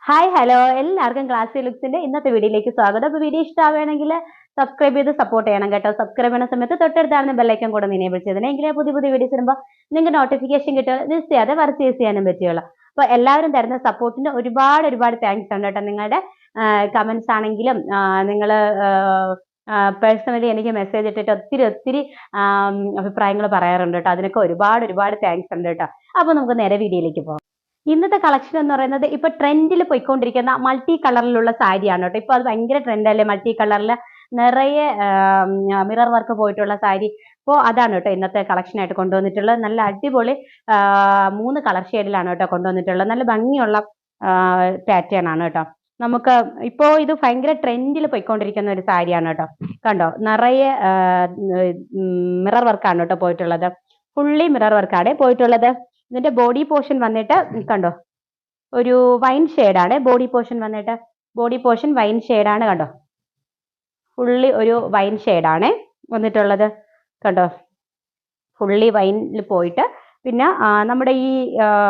Hi hello എല്ലാവർക്കും ക്ലാസ്സി ലുക്സിന്റെ ഇന്നത്തെ വീഡിയോയിലേക്ക് സ്വാഗതം. അപ്പോൾ വീഡിയോ ഇഷ്ടമാവുകയാണെങ്കിൽ സബ്സ്ക്രൈബ് ചെയ്ത് സപ്പോർട്ട് ചെയ്യണം കേട്ടോ. സബ്സ്ക്രൈബ് ചെയ്യുന്ന സമയത്ത് തൊട്ടടുത്താണ് ബെല്ലൈക്കൺ കൂടെ എനേബിൾ ചെയ്തത്. എങ്കിലേ പുതിയ പുതിയ വീഡിയോസ് വരുമ്പോൾ നിങ്ങൾക്ക് നോട്ടിഫിക്കേഷൻ കിട്ടുക, മിസ് ചെയ്യാതെ പർച്ചേസ് ചെയ്യാനും പറ്റുകയുള്ളൂ. അപ്പോൾ എല്ലാവരും തരുന്ന സപ്പോർട്ടിന് ഒരുപാട് താങ്ക്സ് ഉണ്ട് കേട്ടോ. നിങ്ങളുടെ കമന്റ്സ് ആണെങ്കിലും നിങ്ങൾ പേഴ്സണലി എനിക്ക് മെസ്സേജ് ഇട്ടിട്ട് ഒത്തിരി അഭിപ്രായങ്ങൾ പറയാറുണ്ട് കേട്ടോ. അതിനൊക്കെ ഒരുപാട് താങ്ക്സ് ഉണ്ട് കേട്ടോ. അപ്പോൾ നമുക്ക് നേരെ വീഡിയോയിലേക്ക് പോകാം. ഇന്നത്തെ കളക്ഷൻ എന്ന് പറയുന്നത് ഇപ്പൊ ട്രെൻഡിൽ പോയിക്കൊണ്ടിരിക്കുന്ന മൾട്ടി കളറിലുള്ള സാരിയാണ് കേട്ടോ. ഇപ്പൊ അത് ഭയങ്കര ട്രെൻഡല്ലേ, മൾട്ടി കളറിൽ നിറയെ മിറർ വർക്ക് പോയിട്ടുള്ള സാരി. അപ്പോൾ അതാണ് കേട്ടോ ഇന്നത്തെ കളക്ഷൻ ആയിട്ട് കൊണ്ടുവന്നിട്ടുള്ളത്. നല്ല അടിപൊളി 3 കളർ ഷെയ്ഡിലാണ് കേട്ടോ കൊണ്ടുവന്നിട്ടുള്ളത്. നല്ല ഭംഗിയുള്ള പാറ്റേൺ ആണ് കേട്ടോ. നമുക്ക് ഇപ്പോ ഇത് ഭയങ്കര ട്രെൻഡിൽ പോയിക്കൊണ്ടിരിക്കുന്ന ഒരു സാരിയാണ് കേട്ടോ. കണ്ടോ, നിറയെ മിറർ വർക്കാണ് കേട്ടോ പോയിട്ടുള്ളത്. ഫുള്ളി മിറർ വർക്കാണ് പോയിട്ടുള്ളത്. ഇതിന്റെ ബോഡി പോർഷൻ വന്നിട്ട് കണ്ടോ, ഒരു വൈൻ ഷെയ്ഡാണ് ബോഡി പോർഷൻ വന്നിട്ട്. ബോഡി പോർഷൻ വൈൻ ഷെയ്ഡാണ് കണ്ടോ. ഫുള്ളി ഒരു വൈൻ ഷെയ്ഡാണ് വന്നിട്ടുള്ളത് കണ്ടോ. ഫുള്ളി വൈനിൽ പോയിട്ട് പിന്നെ നമ്മുടെ ഈ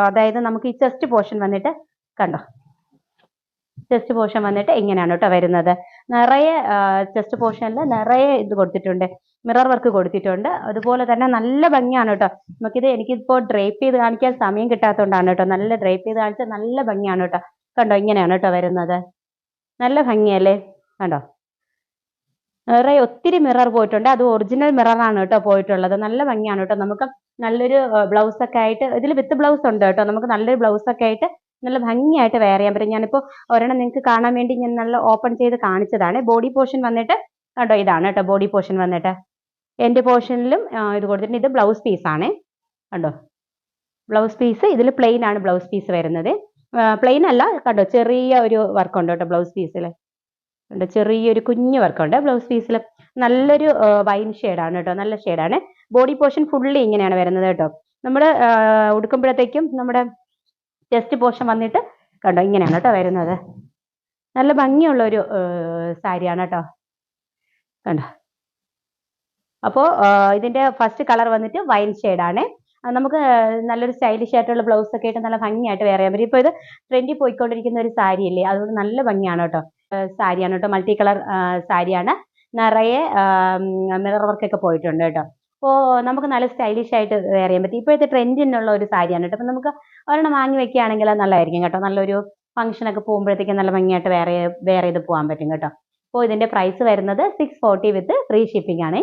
അതായത് നമുക്ക് ഈ ചെസ്റ്റ് പോർഷൻ വന്നിട്ട് കണ്ടോ, ചെസ്റ്റ് പോർഷൻ വന്നിട്ട് ഇങ്ങനെയാണ് കേട്ടോ വരുന്നത്. നിറയെ ചെസ്റ്റ് പോർഷനിൽ നിറയെ ഇത് കൊടുത്തിട്ടുണ്ട്, മിറർ വർക്ക് കൊടുത്തിട്ടുണ്ട്. അതുപോലെ തന്നെ നല്ല ഭംഗിയാണ് കേട്ടോ. എനിക്കിപ്പോൾ ഡ്രേപ്പ് ചെയ്ത് കാണിക്കാൻ സമയം കിട്ടാത്തതുകൊണ്ടാണ് കേട്ടോ. നല്ല ഡ്രേപ്പ് ചെയ്ത് കാണിച്ചാൽ നല്ല ഭംഗിയാണ് കേട്ടോ. കണ്ടോ, ഇങ്ങനെയാണ് കേട്ടോ വരുന്നത്. നല്ല ഭംഗിയല്ലേ കണ്ടോ. നിറയെ ഒത്തിരി മിറർ പോയിട്ടുണ്ട്. അത് ഒറിജിനൽ മിററാണ് കേട്ടോ പോയിട്ടുള്ളത്. നല്ല ഭംഗിയാണ് കേട്ടോ. നമുക്ക് നല്ലൊരു ബ്ലൗസ് ഒക്കെ ആയിട്ട്, ഇതിൽ വിത്ത് ബ്ലൗസ് ഉണ്ട് കേട്ടോ. നമുക്ക് നല്ലൊരു ബ്ലൗസ് ഒക്കെ ആയിട്ട് നല്ല ഭംഗിയായിട്ട് വെയർ ചെയ്യാൻ പറ്റും. ഞാനിപ്പോൾ ഒരെണ്ണം നിങ്ങൾക്ക് കാണാൻ വേണ്ടി ഞാൻ നല്ല ഓപ്പൺ ചെയ്ത് കാണിച്ചതാണ്. ബോഡി പോർഷൻ വന്നിട്ട് കണ്ടോ, ഇതാണ് കേട്ടോ ബോഡി പോർഷൻ വന്നിട്ട്. എൻ്റെ പോർഷനിലും ഇത് കൊടുത്തിട്ടുണ്ട്. ഇത് ബ്ലൗസ് പീസാണ് കണ്ടോ. ബ്ലൗസ് പീസ് ഇതിൽ പ്ലെയിൻ ആണ് ബ്ലൗസ് പീസ് വരുന്നത്. പ്ലെയിൻ അല്ല കണ്ടോ, ചെറിയ ഒരു വർക്ക് ഉണ്ട് കേട്ടോ ബ്ലൗസ് പീസിൽ. കണ്ടോ, ചെറിയൊരു കുഞ്ഞു വർക്കുണ്ട് ബ്ലൗസ് പീസിൽ. നല്ലൊരു വൈൻ ഷെയ്ഡാണ് കേട്ടോ, നല്ല ഷെയ്ഡാണ്. ബോഡി പോർഷൻ ഫുള്ളി ഇങ്ങനെയാണ് വരുന്നത് കേട്ടോ. നമ്മൾ ഉടുക്കുമ്പോഴത്തേക്കും നമ്മുടെ ചെസ്റ്റ് പോർഷൻ വന്നിട്ട് കണ്ടോ ഇങ്ങനെയാണ് കേട്ടോ വരുന്നത്. നല്ല ഭംഗിയുള്ള ഒരു സാരിയാണ് കേട്ടോ കണ്ടോ. അപ്പോൾ ഇതിന്റെ ഫസ്റ്റ് കളർ വന്നിട്ട് വൈൻ ഷെയ്ഡാണ്. നമുക്ക് നല്ലൊരു സ്റ്റൈലിഷ് ആയിട്ടുള്ള ബ്ലൗസ് ഒക്കെ ആയിട്ട് നല്ല ഭംഗിയായിട്ട് വെയർ ചെയ്യാൻ പറ്റും. ഇപ്പോൾ ഇത് ട്രെൻഡിൽ പോയിക്കൊണ്ടിരിക്കുന്ന ഒരു സാരി അല്ലേ, അതുകൊണ്ട് നല്ല ഭംഗിയാണ് കേട്ടോ. സാരിയാണ് കേട്ടോ, മൾട്ടി കളർ സാരിയാണ്. നിറയെ മിറർ വർക്ക് ഒക്കെ പോയിട്ടുണ്ട് കേട്ടോ. അപ്പോൾ നമുക്ക് നല്ല സ്റ്റൈലിഷ് ആയിട്ട് വെയർ ചെയ്യാൻ പറ്റും. ഇപ്പോഴത്തെ ട്രെൻഡിനുള്ള ഒരു സാരിയാണ് കേട്ടോ. അപ്പം നമുക്ക് ഒരെണ്ണം വാങ്ങി വെക്കുകയാണെങ്കിൽ നല്ലതായിരിക്കും കേട്ടോ. നല്ലൊരു ഫംഗ്ഷനൊക്കെ പോകുമ്പോഴത്തേക്കും നല്ല ഭംഗിയായിട്ട് വെയർ ചെയ്ത് പോകാൻ പറ്റും കേട്ടോ. അപ്പോൾ ഇതിന്റെ പ്രൈസ് വരുന്നത് 640 വിത്ത് ഫ്രീ ഷിപ്പിംഗ് ആണ്.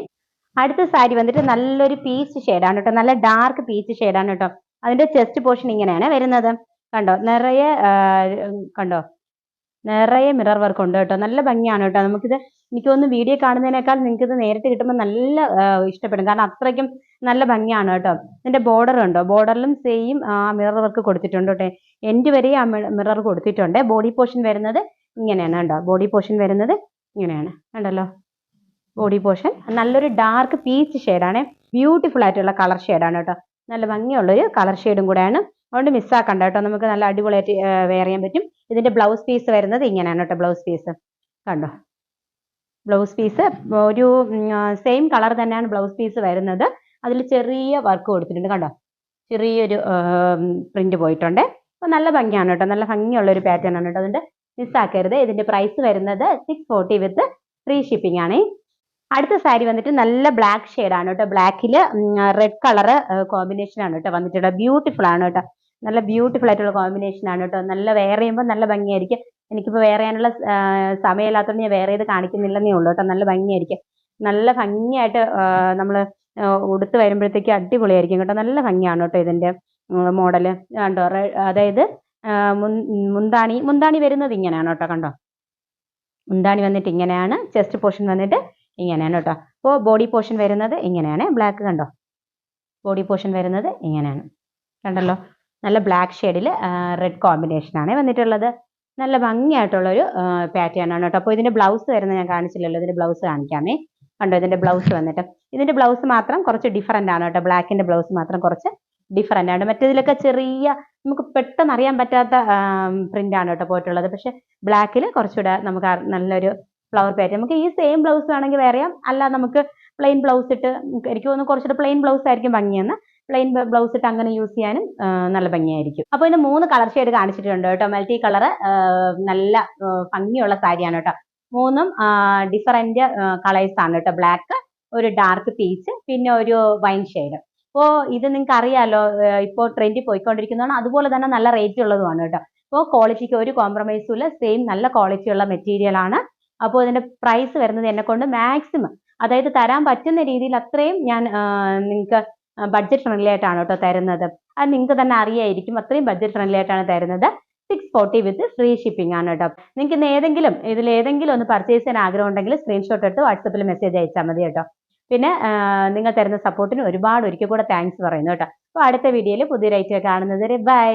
അടുത്ത സാരി വന്നിട്ട് നല്ലൊരു പീച്ച് ഷെയ്ഡാണ് കേട്ടോ. നല്ല ഡാർക്ക് പീച്ച് ഷെയ്ഡാണ് കേട്ടോ. അതിന്റെ ചെസ്റ്റ് പോർഷൻ ഇങ്ങനെയാണ് വരുന്നത് കണ്ടോ. നിറയെ കണ്ടോ, നിറയെ മിറർ വർക്ക് ഉണ്ട് കേട്ടോ. നല്ല ഭംഗിയാണ് കേട്ടോ. എനിക്കൊന്ന് വീഡിയോ കാണുന്നതിനേക്കാൾ നിങ്ങൾക്ക് ഇത് നേരിട്ട് കിട്ടുമ്പോൾ നല്ല ഇഷ്ടപ്പെടും. കാരണം അത്രയ്ക്കും നല്ല ഭംഗിയാണ് കേട്ടോ. ഇതിന്റെ ബോർഡർ ഉണ്ടോ, ബോർഡറിലും സെയിം മിറർ വർക്ക് കൊടുത്തിട്ടുണ്ട് കേട്ടോ. എൻഡ് വരെ ആ മിറർ കൊടുത്തിട്ടുണ്ട്. ബോഡി പോർഷൻ വരുന്നത് ഇങ്ങനെയാണ് കണ്ടോ. ബോഡി പോർഷൻ വരുന്നത് ഇങ്ങനെയാണ് കണ്ടല്ലോ. ബോഡി പോർഷൻ നല്ലൊരു ഡാർക്ക് പീച്ച് ഷെയ്ഡാണ്. ബ്യൂട്ടിഫുൾ ആയിട്ടുള്ള കളർ ഷെയ്ഡാണ് കേട്ടോ. നല്ല ഭംഗിയുള്ളൊരു കളർ ഷെയ്ഡും കൂടെയാണ്. അതുകൊണ്ട് മിസ്സാക്കണ്ട കേട്ടോ. നമുക്ക് നല്ല അടിപൊളിയായിട്ട് വെയർ ചെയ്യാൻ പറ്റും. ഇതിന്റെ ബ്ലൗസ് പീസ് വരുന്നത് ഇങ്ങനെയാണ് കേട്ടോ. ബ്ലൗസ് പീസ് കണ്ടോ. ബ്ലൗസ് പീസ് ഒരു സെയിം കളർ തന്നെയാണ് ബ്ലൗസ് പീസ് വരുന്നത്. അതിൽ ചെറിയ വർക്ക് കൊടുത്തിട്ടുണ്ട് കണ്ടോ. ചെറിയൊരു പ്രിന്റ് പോയിട്ടുണ്ട്. അപ്പോൾ നല്ല ഭംഗിയാണ് കേട്ടോ. നല്ല ഭംഗിയുള്ള ഒരു പാറ്റേൺ ആണ് കേട്ടോ. അതുകൊണ്ട് മിസ്സാക്കരുത്. ഇതിന്റെ പ്രൈസ് വരുന്നത് 640 വിത്ത് ഫ്രീ ഷിപ്പിംഗ് ആണ്. അടുത്ത സാരി വന്നിട്ട് നല്ല ബ്ലാക്ക് ഷെയ്ഡാണ് കേട്ടോ. ബ്ലാക്കിൽ റെഡ് കളർ കോമ്പിനേഷൻ ആണ് കേട്ടോ വന്നിട്ടുള്ളത്. ബ്യൂട്ടിഫുൾ ആണ് കേട്ടോ. നല്ല ബ്യൂട്ടിഫുൾ ആയിട്ടുള്ള കോമ്പിനേഷൻ ആണ് കേട്ടോ. നല്ല വെയർ ചെയ്യുമ്പോൾ നല്ല ഭംഗിയായിരിക്കും. എനിക്കിപ്പോൾ വെയർ ചെയ്യാനുള്ള സമയമില്ലാത്തതുകൊണ്ട് ഞാൻ വെയർ ചെയ്ത് കാണിക്കുന്നില്ലെന്നേ ഉള്ളൂ കേട്ടോ. നല്ല ഭംഗിയായിരിക്കും. നല്ല ഭംഗിയായിട്ട് നമ്മൾ ഉടുത്ത് വരുമ്പോഴത്തേക്ക് അടിപൊളിയായിരിക്കും കേട്ടോ. നല്ല ഭംഗിയാണ് കേട്ടോ ഇതിന്റെ മോഡല് കണ്ടോ. അതായത് മുന്താണി വരുന്നത് ഇങ്ങനെയാണ് കേട്ടോ കണ്ടോ. മുന്താണി വന്നിട്ട് ഇങ്ങനെയാണ്. ചെസ്റ്റ് പോർഷൻ വന്നിട്ട് ഇങ്ങനെയാണ് കേട്ടോ. അപ്പോൾ ബോഡി പോർഷൻ വരുന്നത് ഇങ്ങനെയാണ്. ബ്ലാക്ക് കണ്ടോ, ബോഡി പോർഷൻ വരുന്നത് ഇങ്ങനെയാണ് കണ്ടല്ലോ. നല്ല ബ്ലാക്ക് ഷെയ്ഡിൽ റെഡ് കോമ്പിനേഷനാണ് വന്നിട്ടുള്ളത്. നല്ല ഭംഗിയായിട്ടുള്ളൊരു പാറ്റേൺ ആണ് കേട്ടോ. അപ്പോൾ ഇതിന്റെ ബ്ലൗസ് വരുന്നത് ഞാൻ കാണിച്ചില്ലല്ലോ. ഇതിന്റെ ബ്ലൗസ് കാണിക്കാമേ കണ്ടോ. ഇതിന്റെ ബ്ലൗസ് വന്നിട്ട് ഇതിന്റെ ബ്ലൗസ് മാത്രം കുറച്ച് ഡിഫറെന്റ് ആണ് കേട്ടോ. ബ്ലാക്കിന്റെ ബ്ലൗസ് മാത്രം കുറച്ച് ഡിഫറെന്റ് ആണ്. മറ്റേതിലൊക്കെ ചെറിയ നമുക്ക് പെട്ടെന്ന് അറിയാൻ പറ്റാത്ത പ്രിന്റ് ആണ് കേട്ടോ പോയിട്ടുള്ളത്. പക്ഷെ ബ്ലാക്കിൽ കുറച്ചുകൂടെ നമുക്ക് നല്ലൊരു ഫ്ലവർ പാറ്റേൺ. നമുക്ക് ഈ സെയിം ബ്ലൗസ് വേണമെങ്കിൽ വേറെ ചെയ്യാം. അല്ല നമുക്ക് പ്ലെയിൻ ബ്ലൗസ് ഇട്ട് എനിക്ക് തോന്നുന്നു കുറച്ചുകൂടെ പ്ലെയിൻ ബ്ലൗസ് ആയിരിക്കും ഭംഗിയെന്ന്. പ്ലെയിൻ ബ്ലൗസ് ഇട്ട് അങ്ങനെ യൂസ് ചെയ്യാനും നല്ല ഭംഗിയായിരിക്കും. അപ്പോൾ ഇന്ന് 3 കളർ ഷെയ്ഡ് കാണിച്ചിട്ടുണ്ട് കേട്ടോ. മൾട്ടി കളർ നല്ല ഭംഗിയുള്ള സാരിയാണ് കേട്ടോ. 3ഉം ഡിഫറൻറ്റ് കളേഴ്സ് ആണ് കേട്ടോ. ബ്ലാക്ക്, ഒരു ഡാർക്ക് പീച്ച്, പിന്നെ ഒരു വൈൻ ഷെയ്ഡ്. അപ്പോൾ ഇത് നിങ്ങൾക്ക് അറിയാലോ, ഇപ്പോൾ ട്രെൻഡിൽ പോയിക്കൊണ്ടിരിക്കുന്നതാണ്. അതുപോലെ തന്നെ നല്ല റേറ്റ് ഉള്ളതുമാണ് കേട്ടോ. അപ്പോൾ ക്വാളിറ്റിക്ക് ഒരു കോംപ്രമൈസും ഇല്ല. സെയിം നല്ല ക്വാളിറ്റി ഉള്ള മെറ്റീരിയൽ ആണ്. അപ്പോൾ ഇതിന്റെ പ്രൈസ് വരുന്നത് എന്നെക്കൊണ്ട് മാക്സിമം, അതായത് തരാൻ പറ്റുന്ന രീതിയിൽ അത്രയും ഞാൻ നിങ്ങൾക്ക് ബഡ്ജറ്റ് ഫ്രണ്ട്ലി ആയിട്ടാണ് കേട്ടോ തരുന്നത്. അത് നിങ്ങൾക്ക് തന്നെ അറിയായിരിക്കും, അത്രയും ബഡ്ജറ്റ് ഫ്രണ്ട്ലി ആയിട്ടാണ് തരുന്നത്. 640 വിത്ത് ഫ്രീ ഷിപ്പിംഗ് ആണ് കേട്ടോ. നിങ്ങൾക്ക് ഇന്ന് ഇതിലേതെങ്കിലും ഒന്ന് പർച്ചേസ് ചെയ്യാൻ ആഗ്രഹം ഉണ്ടെങ്കിൽ സ്ക്രീൻഷോട്ട് എടുത്ത് വാട്സപ്പിൽ മെസ്സേജ് അയച്ചാൽ മതി കേട്ടോ. പിന്നെ നിങ്ങൾ തരുന്ന സപ്പോർട്ടിന് ഒരിക്കൽ കൂടെ താങ്ക്സ് പറയുന്നു കേട്ടോ. അപ്പോൾ അടുത്ത വീഡിയോയിൽ പുതിയൊരു ഐറ്റം കാണുന്നത് വരെ ബൈ.